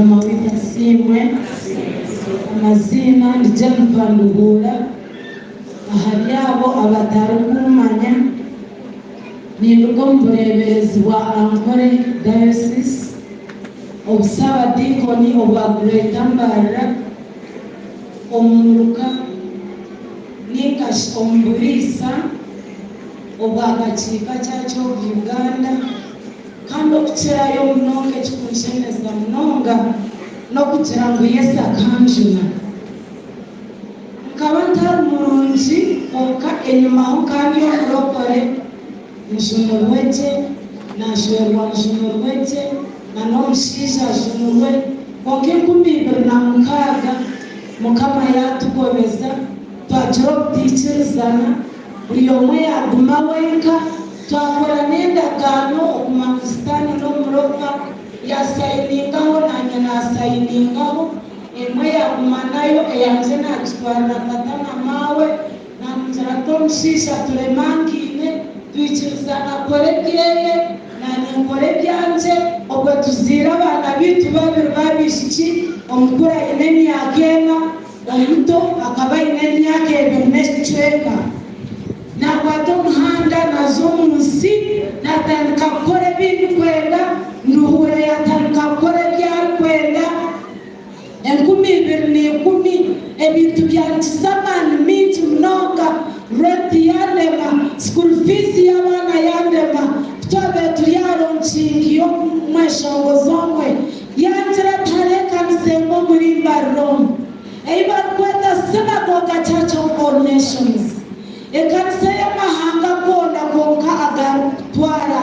mukama w'itasimwe amazina ni Jennifer Nduhura ahari yabo abatarugumanya ni urwo mureberezi wa Ankole Diocese obusaba dikoni obwagulaitambarira omuruka nikashi omburisa obwagakiika kyakyo Uganda kandi okukirayo munonga ekikunshemeza munonga n'okugira ngu Yesu akanjuna nkaba ntari murungi konka enyuma aho kandi y'omurokore njunurwe gye najwerwa njunurwe gye na n'omushaija ajunurwe konka 2026 mukama yatugobeza twagira obutiikirizana buri omwe yaguma wenka twakora n'endagaano okumakisitani n'omuroka yasayiningaho nanye nasayiningaho emwe yaguma nayo eyanje nakitwarira katana mawe namugira tomushaija turemangiine twikirizana akore byeye nanye nkore byanje obwe tuziire abaana bitu babiri babishiki omukuru aine emyaka 4 omuto akaba aine emyaka 2 n'ekicweka nakwata omuhanda naza omunsi natandika kukora ebindikwenda Nduhura yatandika kukora ebyarikwenda 2010 ebintu byankiza amaani mingi munonga renti yandema school fees y'abaana yandema twabe turi aronkingiyo mweshongozi omwe yangira tarekanise muri Baromu eibakweta Synagogue Church of All Nations ekanisa y'amahanga gona gonka agatwara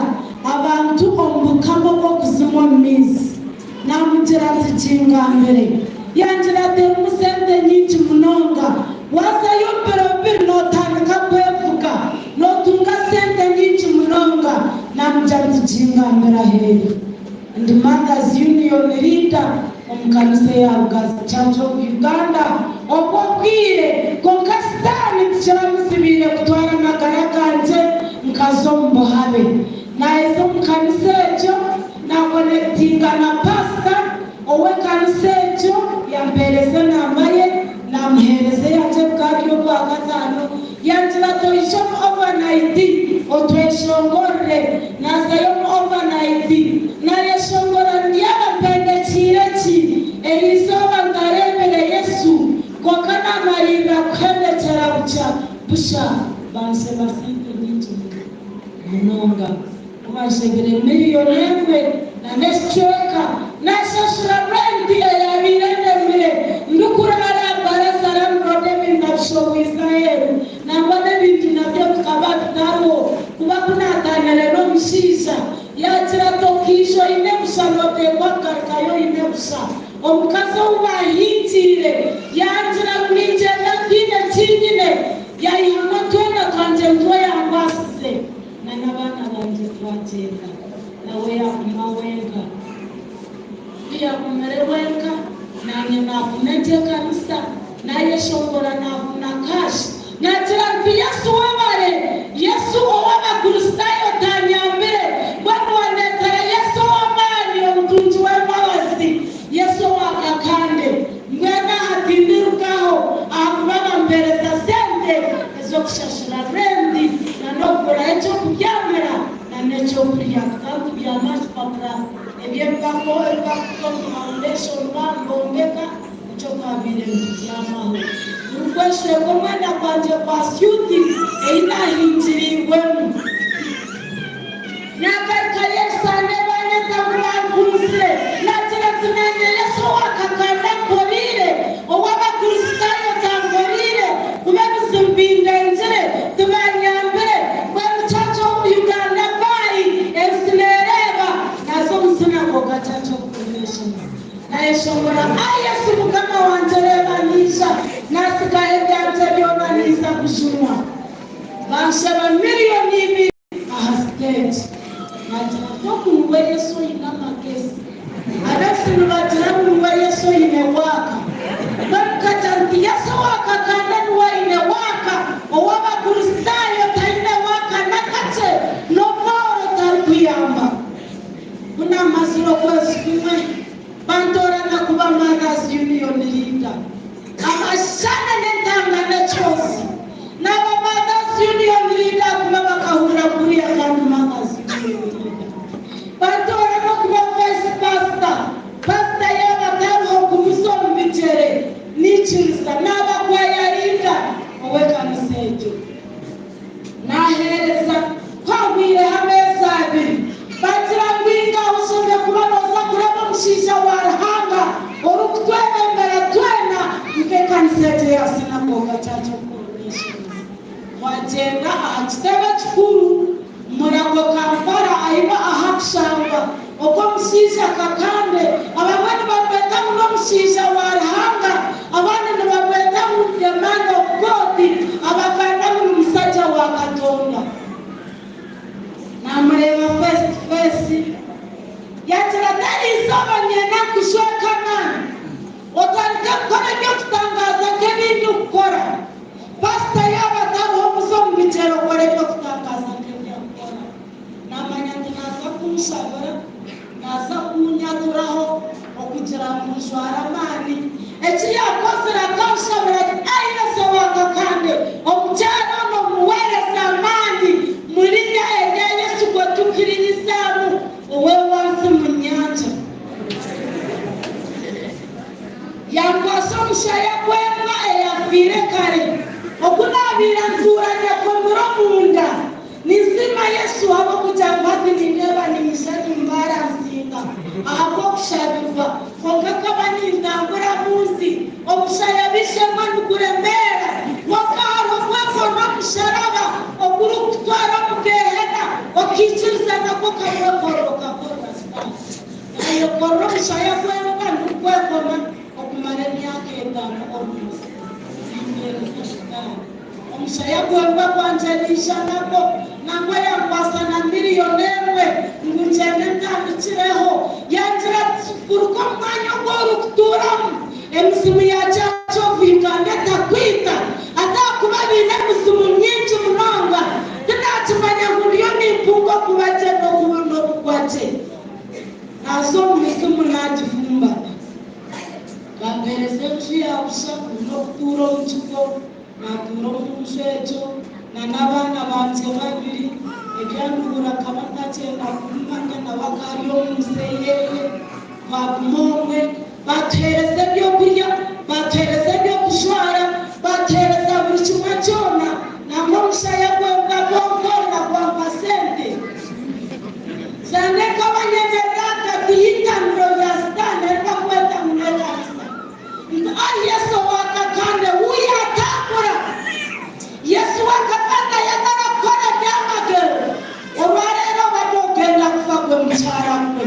abantu omukamo bw'okuzima omumizi namugira ati kingambere yangira ati musente nyingi munonga wazayo birobiri notandika kwevuga notunga sente nyingi munonga namugira ati kingambere aheri ndi Mothers Union leader omukanisa ya Rugazi Church of Uganda obwobwire konka sitani tikiramusibire kutwara amagara ganje nkaza omubuhabe naeza omukanisa ekyo nakonekitinga na pasita ow'ekanisa ekyo yampereza enamba ye namuhereza yanje bwari obwakataano yangira toisha mu overnight otweshongorere nazayo mu overnight nayeshongora ndyabapendekiire ki erizooba ngarebere Yesu konka namalirira kuhendekera busha banseba sente nyingi munonga kubashegere miliyoni emwe na n'ekicweka nashashura renti eyabirendemire ndukurara barasara murode bindabishoboza yeru nambona ebintu nabyo tukaba tutariho kuba kunatanire n'omushaija yagira tokisho ine busa notekwa karikayo ine busa omukazi owahingire yagira kuningenda twine kinyine yayihamwa twenda kanje ntwe yambasize na n'abaana banje twagenda nawe yaguma wenka yagumire wenka nanye nafuna ekanisa nayeshongora nafuna kashi nagira nti Yesu wabare Yesu ow'abakristayo tanyambire bwatwandetera Yesu w'amaani omutungi w'embabazi Yesu wakakande mwena hatindirugaho akuba bampereza sente ezokushashura renti na n'okugura ekyokubyamira na n'ekyokurya kandi byamashipapura ebyebako foundation bambongeka ekyo kwabire ntibyamaho urukwesheko mwenda kwanje kwa syuti einahingirirwemu nakarika Yesu banetaburankuze nagira tunenge Yesu wakakanda korire ow'abakristayo tankorire kube bizimbindenzire tubanyambire Church of Uganda bayi esinereba nazo musinagoga Church of All Nations nayeshongora Yesu mukama wanje rebanisha nasikahe byanje byobanisha kushumwa banshaba miliyoni 2 ahastage nagira tokuwe Yesu inamakesi adasinu bagira muwe Yesu inewaka bakatanti Yesu wakakanda nuwe inewaka ow'abakristayo tainewaka nakate noporo tarikuyamba kuna masiro kwezi kumwe bantora na miliyoni rinda amashana n'intangana cyose n'abamadas union rinda kuba bakahurira kuri ya kandi magazi batora no kuba vice pastor y'abadamu ku musomo bicere n'ikiriza n'abagwaya rinda wowe kanisejo nahereza kwagwira ameza abiri bagira ngwinga usomye kubanoza kuraba mushisha warahanga urukutwemembera twena ike kanisejo ya sinagoga cyacu kurunishiza wagenda ahakitebe kikuru murago Kampala aiba ahakushamba uko mushisha kakande abamwe babeta mu mushisha warahanga abandi babeta mu demand of God abakanda mu musajja wa Katonda namureba face yatira dari saba nyena kushweka nani otanka kora byo kutangaza kebindi ukora pastor y'abadamu musomo bitero kore byo kutangaza kebindi ukora namanya naza kumushabara naza kunyaturaho okugira mu jwaramani ekiya kosera kaushabara ayina sawaka kande omukyala no muwere samani mulinya egeye sugo tukirinizamu owe wansi mu nyanja yakwasa omushaya gw'embwa eyafiire kare okunabira nturanya komuro munda nisima Yesu abo kujambati nineba nimisatu mbara nsinga ahako kushabirwa konkakaba nindangura munsi omushaya bishema nukurembera wakaro kweko namusharaba okuru kutwara mugehena okiciriza nako kamwekoroka ayo koro mushaya gwembwa nukwekoma okumara emyaka etano omuzi omushaya gwembwa gwanjanisha nako nangwa yakwasa na miliyoni emwe ngugende ntandikireho yagira kuruko mwanya gw'orukuturamu emisimu yakyacovuyuganda takwita atakuba bine emisimu myingi munonga tinakimanya ngu niyo nimpunga kubate n'obugwate nazo omumisimu nagifumbata bampereza enju yabusha n'okutuura omu kigo natura omu nju egyo n'abaana banje babiri ebyandubura kaba ntakyenda kumanya nabakari omumuseyeye baguma omwe batuhereza ebyokurya batuhereza ebyokujwara batuhereza buri kimwe kyona nangwa omushaya gwembwa gwokona gwampa sente zandeka abanyemerera akatiyitaniro rya sitani eribakweta munekanisa Yesu wakakande uyatakura Yesu wakakanda yatarakora byamagero olwarero badogenda kufa gwe mukyala gwe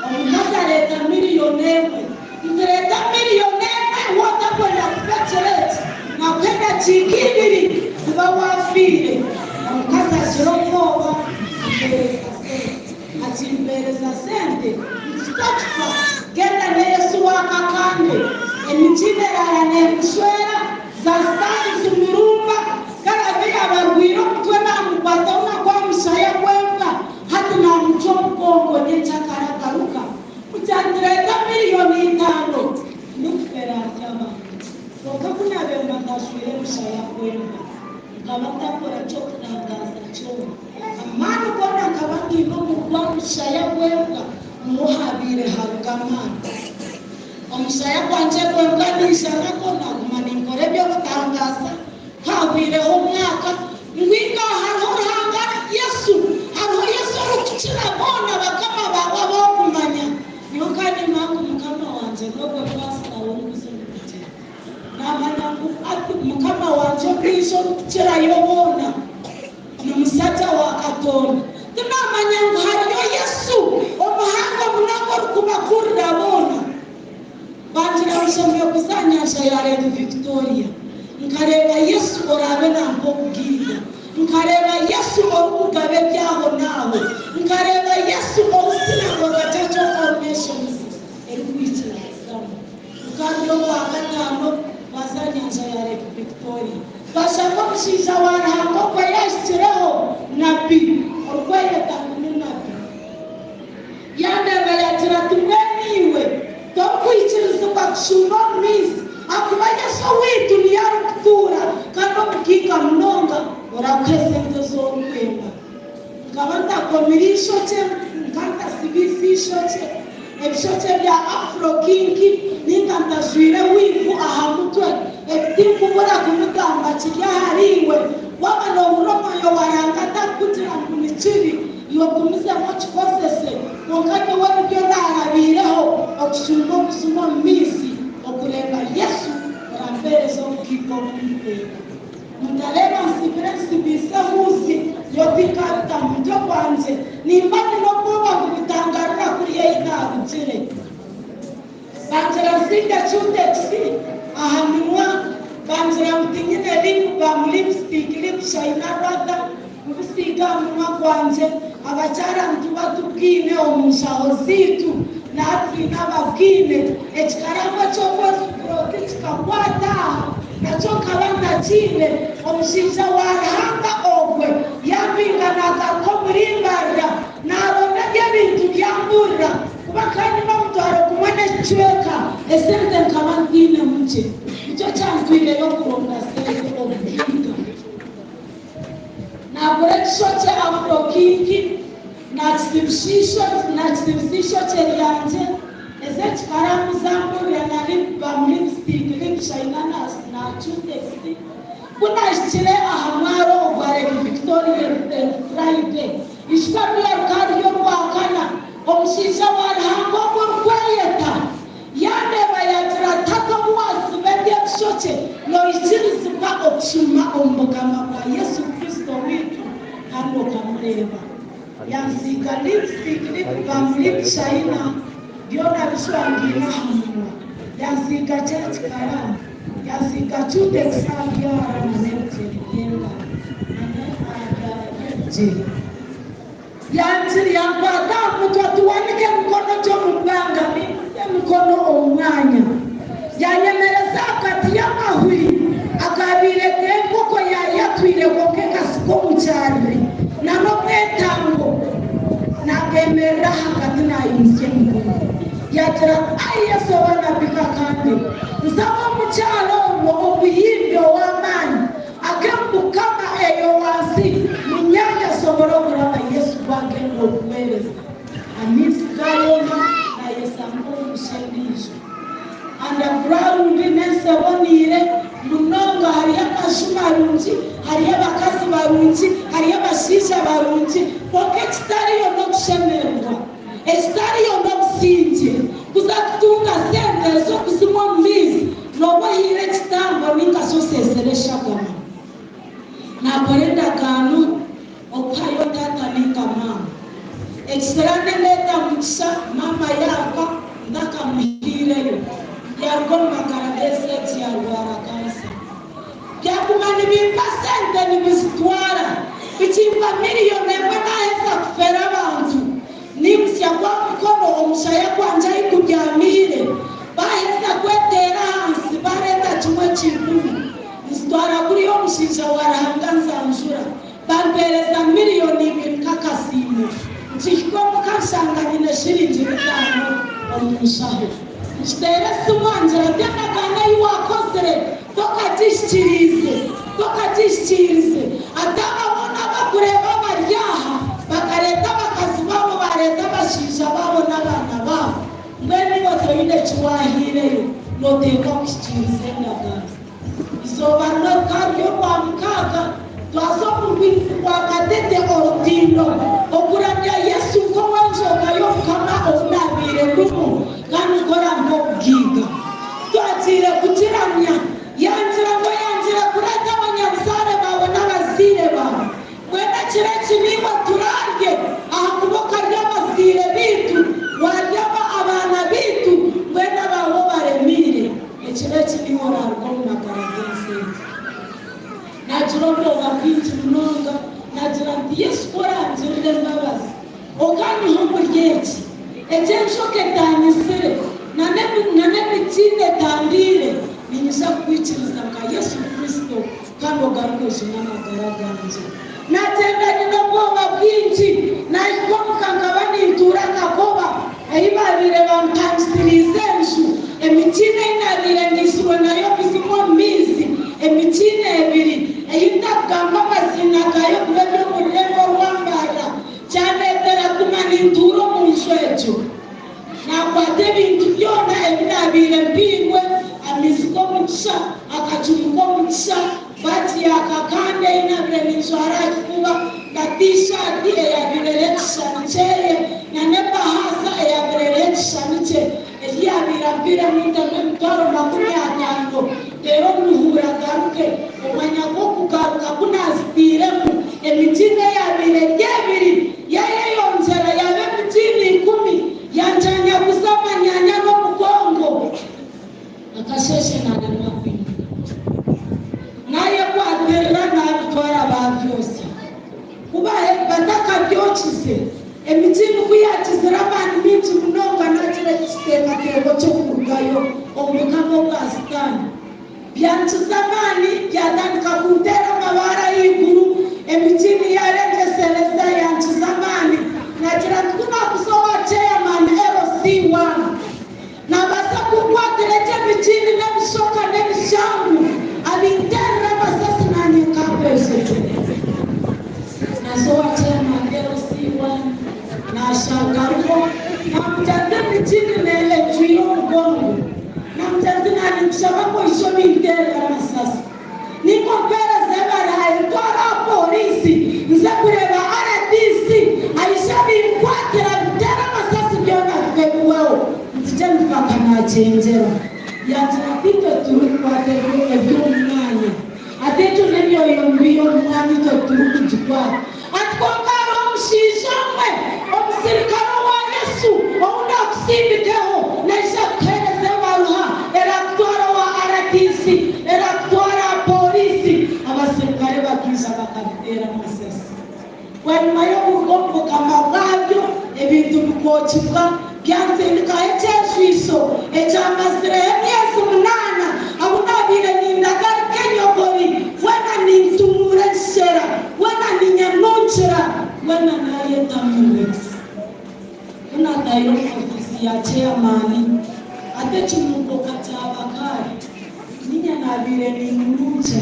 omukazi aleta miliyoni emwe ntireta miliyoni emwe wotakwenda kufa kireti nakwenda kiika ibiri kuba wafiire omukazi agira obwoba akimpereza sente nkitakifa genda ne Yesu wakakande emikinerara nemuswera zasitani zimirumba karabira barwira omutwe namukwata unakwa mushaya gwembwa hati namuca omugongo nekyakaragaruka kujandireta miliyoni 5 nikufera atyaba konka kunabemba ndashwire mushaya gwembwa nkaba ntakora kyokutangaza kyona amani gona nkaba ngine omugwa mushaya gwembwa muhabire harugamana omushaya gwanje gwembwa nishanako naguma ninkora ebyokutangaza hagwireho omwaka ngwinga hariho ruhanga Yesu orukukira boona bakama bawe abokumanya niyo kandi impamvu mukama wanje nogwe pasitawo nguzimukite namanya ngu ati mukama wanje okwisha orukukirayo boona nomusajja wa Katonda tinamanya ngu hariyo Yesu omuhanga munango orukubakurira boona banjira mushomye kuzanyasha ya Lake Victoria nkareba Yesu orabe nambo kubwira nkareba Yesu orukugabe byaho naho nkareba Yesu orusinago gacacho formations erukwichira zamu ukandi wa gatano bazanyasha ya Lake Victoria bashaka mushiza warahango kwa yashyireho nabi orweye tamuni nabi yandeba yagira tumwe niwe tokwikiriza kushuma mizi akubanya so witu ni yarukutura kandi mukika mnonga urakwese ndozo kwemba ngabanda komirisho che nkanta sibisi shoche ebishoche bya afro kinki ninganta zwire wivu ahamutwe ebitinku bora kumutamba kirya hariwe wabano uromo yo warangata kutira kumiciri yo kumise mo chikosese ngakanye wari byo narabireho okushuma kusuma mizi okulenga Yesu rambere zo kiko kwemba Mundalema sibisa huzi yopikata mto kwanje nimbani no kuba kubitangarira kuri yeka butire banjira singa chuteksi ahanwa banjira mutingine lip bam lipstick lip shine rada kubisiga munwa kwanje abachara mtubakine omushaho zitu natri nabakine ekikaramba chokwazi protetika kwata nachoka banda chile omushiza warahanga ogwe yambinga nakakomurimbarira naronda byebintu byambura kubakani bamutwara kumane chweka esente nkabandine munche icyo cyantwire yo kuronda sente obuhinga naburekshoche afrokinki naksibshisho cherianje ezet karamu zambura na lip balm lipstick lip shine na chuteksi kuna chile ahamaro obare Victoria Friday ishkabya kari yo wakana omushisha warhango kwayeta yane bayatra takamwasi bende shoche no ichirizwa okushuma ombogama kwa Yesu Kristo witu hando kamreba yanzika lipstick lip balm lip shine Diona bishwangina hamwa yanzika church karamu yanzika chuteksi ya ramanetenda yanziri yampata mutatu wanike mkono jo muganga mkono omwanya yanyemereza akati y'amahuri akabire keko yatwire koke kasiko mucyari nano kwetango nagemera hakati na yinse mkono yatira ayeso wanabika kandi nzaba mucyalo obuyibyo wamani akembukama eyo wasi munyanya soboro kuraba Yesu bage ngokubereza anisikayona na yesambo mushendisho underground nese bonire munonga hariya mashumarunji hariya bakazi barunji hariya bashisha barunji poke stariyo no kushemerwa estariyo no kusinje kuzakutunga sente zo kusimo mizi nobo hire kitambo ninga so seseresha kama na borenda kanu okayo data ninga mama ekserane leta mukisha mama yako ndaka muhire yo yargo makaragese ya warakansa yakumani bipasente ni bisitwara bichimba milioni mbona hesa kufera abantu nimsya kwa mkono omushaya kwanja ikujamire bahesa kwetera hansi bareta chimwe chikumi isitwara kuri yo mushinja warahanganza mjura bampereza milioni 2 kakasimu nchikwa mukashanganyine shiringi 5 omushaho nchitere simwanjira byakagana yiwakozere tokatishikirize atababona bakureba baryaha bakareta bakazi babo bareta bashisha babo n'abana babo mbeni botoyine chiwahireyo noteka kushikirize ndagana izoba nokaryo kwa mkaga twasomubwisi kwa katete orutino okuramya Yesu ko wanjoka yo kama onabire rumu kandi kora mbogiga twatire kukiramya yanjira kurata abanyabusare bawe n'abazire bawe mwena kireki niba turarye ahakuboka ry'abazire bitu waryaba abana bitu mwena baho baremire ekireki niho narwo mumagaragese najirondo wakwinji mnonga najira nti Yesu koranjirire mbabazi okani humuryechi ejenshoke tanyisire nane bitine tandire binyisha kwikiriza ka Yesu Kristo kando garukoje n'amagaraganje natenda nino bwoba bwinji naikomuka ngabani ntura kakoba ayibabire bamtansirize nju emitine abire mwita mtoro makumi atano rero nuhura garuke umwanya wo kugaruka kunaziremu emitine yabire yebiri yayeyonzera yabe mitini 10 yanjanya kusoma nyanya no mugongo akasheshe na namafi naye kwa derra na bitwara bavyose kubahe bataka byochize emitini kuyatizira abantu minji munonga nakire kiteka tego cyo kurugayo omukamo bwasitani byantuzamani byatandika kutera mabara y'iguru emitini yarenge selesa yantuzamani nakira tukuna kusowa chairman LC1 na basa kukwatelete mitini na bishoka na bishangu alintera basasi nani kapese na sowa chairman LC1 na shangaruko na mtande mitini nele tuyo mgongo na mtande nani mshabako ishomi intera masasi niko pera zebara haitwara polisi nzekureba RDC aishabi mkwatira mtera masasi byona febuweo mtije mfaka na chenjera yatira pito turu kwatero ebyo mwanya atecho nebyo yombiyo mwanya to turu kujikwa atkongaro mshishomwe omsirikano wa Yesu ounda kusindikeho naisha khereze waruha eraktwara wa RDC eraktwara polisi abasirikare bakisha bakatera masasi wemayo ugombo kama bavyo ebintu bikochibwa byansindika echeshiso echamasire Yesu munana abunabire nindagari kenyogori wena nintumure shera wena ninyanonchera wena naye tamule una dayo ofisi ya chairman atechimuko kachabakari ninya nabire ninunche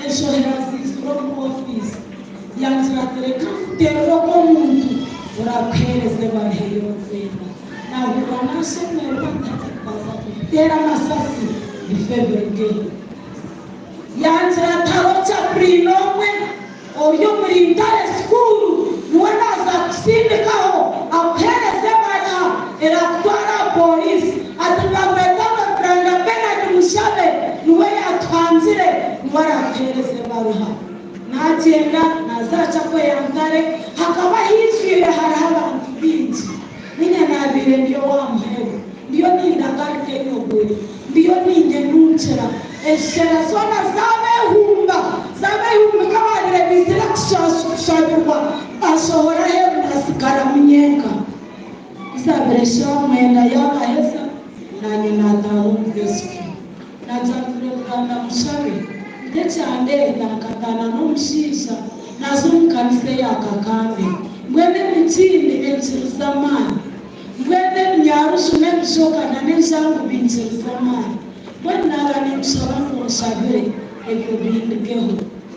eshoherazi from office yanjira tereka teroko muntu uraphereze baheyo kwenda na uranashe merwanda baza kutera masasi ifebrege yanjira tarocha prinomwe oyo murindare school nuwanaza kusindikaho aphereze bana eraktwara police atibamwetama franda Bernard Mushabe nuwe yatwanzire nuwaraphereze baruha nagenda nazaca ko yantare hakaba hizwire hari abantu binji ninya nabire ndiyo wamhewe ndiyo nindagarike nyoguri ndiyo ninge nunchera eshera sona zabe humba kabadire bizira kushabirwa asohora he nasigara munyenga izabire mwenda yabaheza nanye natahumveski najantire kuganda Mushabe ndechande nakatana nomushisha nazumkanise yakakambe mwene mitini enchirizamani mwene mnyarushu nemshokana neshangu binchirizamani mwene nagani mshabangu Mushabire ebyo bindikeho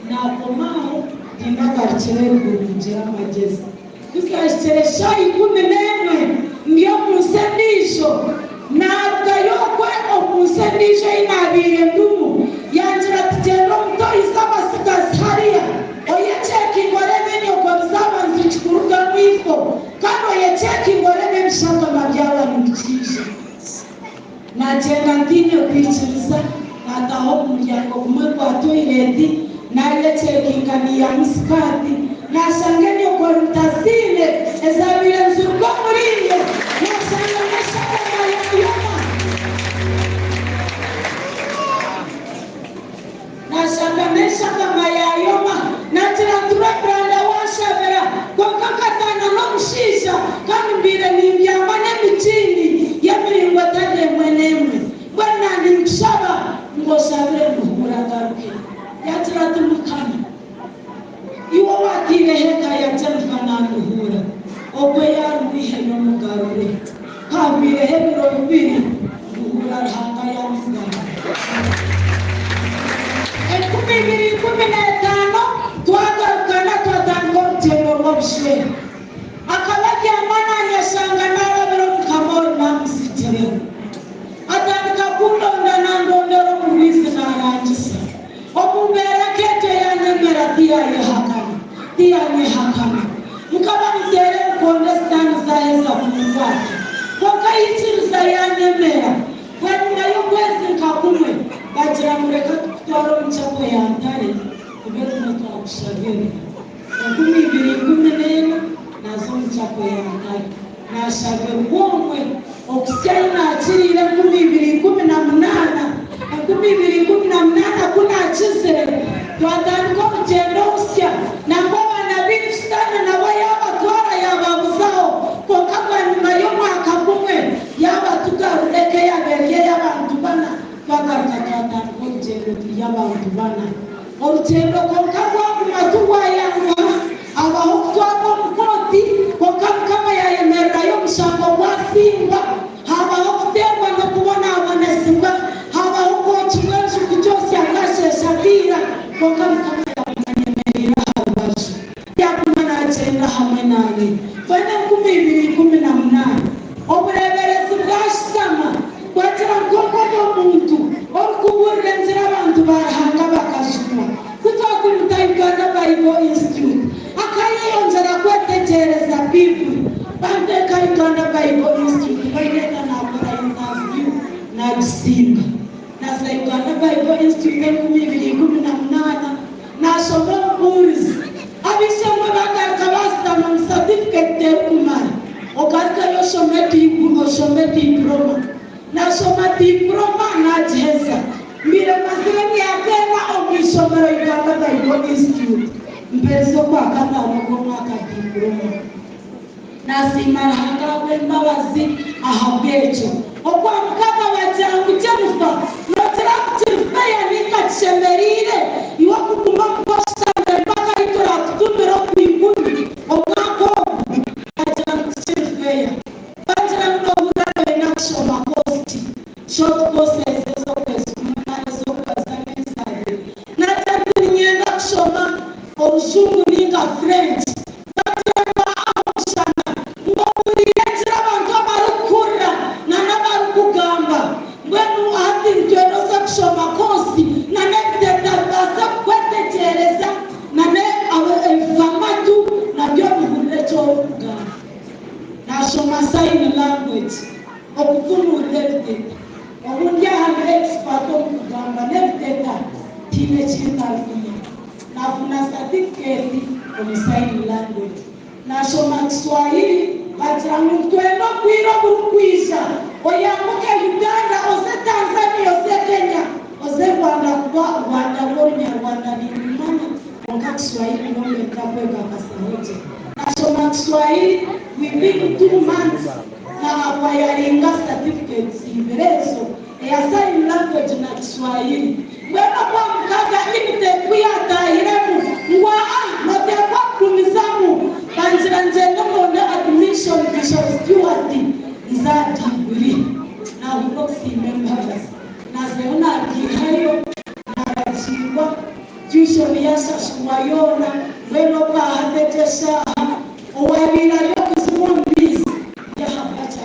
nakomao ndindagarichere kurunjira magezi kusashiteresha 11 ndiyo musendisho nagayokwe omusendisho inabire ndumu yanjira titero mto isaba sikasharia oyecheki ngoreme nyogobzaba nzichikuruga mwifo kano yecheki ngoreme mshaka mabyawa nimchisha najenda ndine kwichiriza nataho muryango kumwe kwa toileti nayecheki ngani ya musikati nashange nyokorutazine ezabire nzurgo murinye nashange nashaka mayayoma nashanganisha kama yayoma natiratura branda washavera kwa kakatana nomushisha kandi mbire nimbyamane mitini yemiringo tade mwenemwe bwana nimshaba ngoshavere muhuragaruke yatiratumukana iwo watire heka yatemfana muhura ogwe yarubihe nomugarure kabire hebiro bibiri muhura hanga ya mugara 15 twagarukana twatangorutembo rwobushe akabaki amana anyashanga narabiro mukamoro namusitireho atandika kundonda nandondero mubizi narangisa omubera kete yanemera tiyanyehakana mukaba mutere mkonde stani zaheza kumugwati kokayitiriza yanemera bagaragata urugendo y'abantu bana urugendo konka rwagumatuwa yangwa abaho twaba mukoti konka kama yayemerera yo mushamba wasimba habaho kutemba no kubona abanesimba habaho ko kimwe cyose yakasheshabira konka kama yayemerera habaje yakumana agenda hamwe nawe bane 2018 obureberezi bwashitama kwatira ngoko muntu okuburira nzira abantu barahanga bakashuma kutwakumta Uganda Bible Institute akayiyonzera kwetegereza Bible bandeka Uganda Bible Institute bayineka nakora interview na Gisimba na Uganda Bible Institute 2018 nasoma burs abisoma bagarika basitama mu certificate y'ukumara ogarika yoshome diploma nasoma diploma najeza mbere masirani yakena omisomero Uganda Bible Institute mpezo kwa kanda mwaka diploma nasimara hanga mbabazi ahabecho okwa mukaka wajangu cyemufa notera kutirfeya nikachemerire iwa kuguma posta mpaka itora kutumira kwingumi omwako ajangu kutirfeya bajira ndobura na shoma posti short courses zo kwesumana zo kwasanga na tantu nyenda kushoma orushungu ninga French sign language okukumulete obundi ahanga expert okugamba nebiteta tinekitaluye nafuna certificate on sign language nasoma Kiswahili batira mutwendo kwiro burukwisha oyamuke Uganda ose Tanzania ose Kenya ose Rwanda Rwanda ni mwana onka Kiswahili nomeka kweka kasahoje nasoma Kiswahili within 2 months na apayaringa certificates iberezo ya sign language na Kiswahili mwema kwa mkaga imite kuyata iremu mwa notekwa kumisamu banjira njendo mwone admission Bishop Stewart iza degree na unoksi members na zeuna kihayo na rajibwa tuition yasa shwayona mweno kwa hatetesha uwabila yoku zimumbizi ya hapacha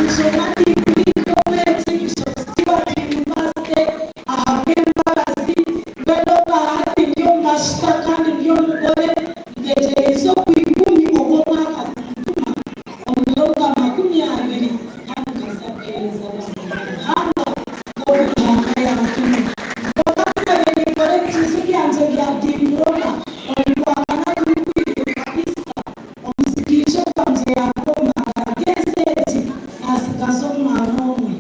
mshomati kuliko meti Stewart University ahapembazi mweno kwa hati ndiyo mashtakani ndiyo mkole ngejezo kuikumi ogoma katuma omeoka makumi ya abiri hanga sakeleza hanga kobi ya mkumi wakana veni kore kisuki anjegi ya diploma olikuwa kanajukuili kabisa omsikisho kwa nje ya koma geseti asikasomu anomwe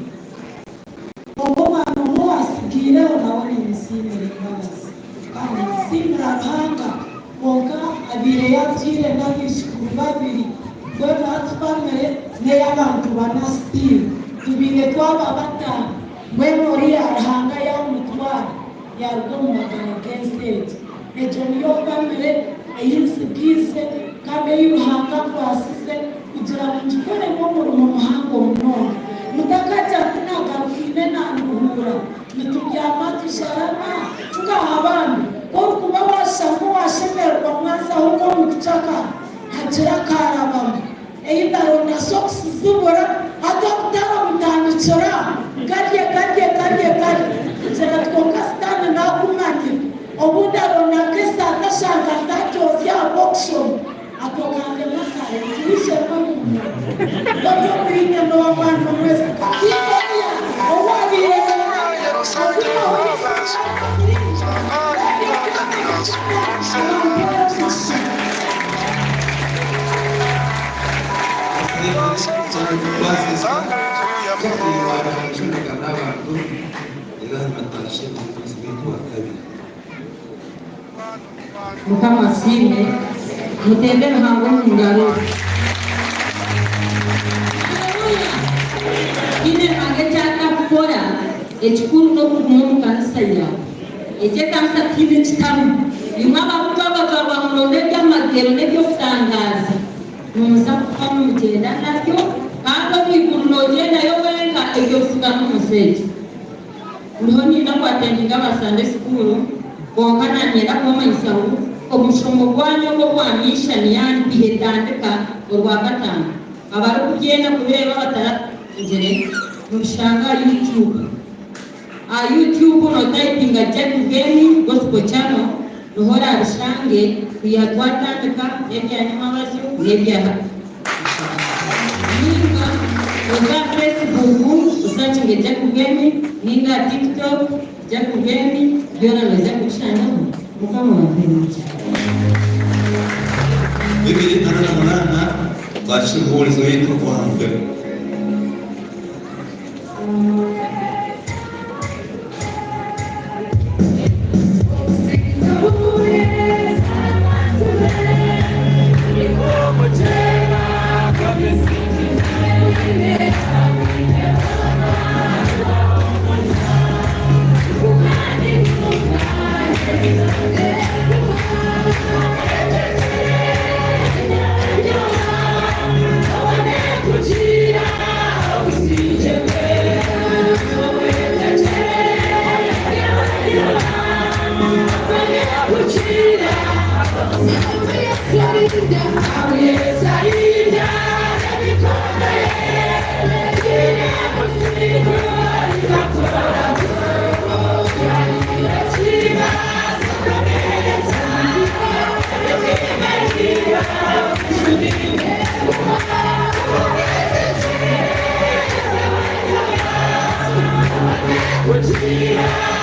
ogoma anomo asikile unaone msimile mbasi kani msimile hanga onka abire yatire n'abishukuru babiri bwe batwamere ne y'abantu banasitire tubire twaba batanu bwe muri arahanga ya mutwara ya rugomagana gestate ejo niyo famire eyinsikize kandi y'uruhanga rwasize kugira ngo njikore mo mu muhango munono mutakaja kunagarukine nanduhura nitubyama tusharama tugaha abandi kuba washamu washemerwa mwaza huko mkuchaka hajira karabama eyindaro na socks zibura hata kutara mutanichora gadye zera tukokastana na kumanye obudaro na kesa atashanga ndacho ya boxon atokande makare tuishe mamu dojo kuinye no wamano mwesa katiya owadi Mukama sime mutende nhango mungaro ekikuru n'okumu kanisa yawe ekyekanisa kiri kitamu limwe abantu abatwalwa mu londo eby'amagero n'ebyokutangaza nomuza kufamu mugenda nabyo kandi omwiguru n'ogendayo wenka ebyokusiga n'omuseegi ndiho niina kwatendinga abasande sikuru bonka nanyenda kubamanyisa omushomo gwanyu ogwo gwamishani yani bihetandika olwakatano abari kubyenda kubeera bataragere mushanga YouTube no typinga Jack Gemi Gospel Channel nohora abishange kuyatwatandika ebyanyamabazi n'ebyaha ninga oza Facebook usachinge Jack Gemi ninga TikTok Jack Gemi byona weza kushanga mukama wapenda Bibiri munana bashimulizo yetu kwanza Kujira,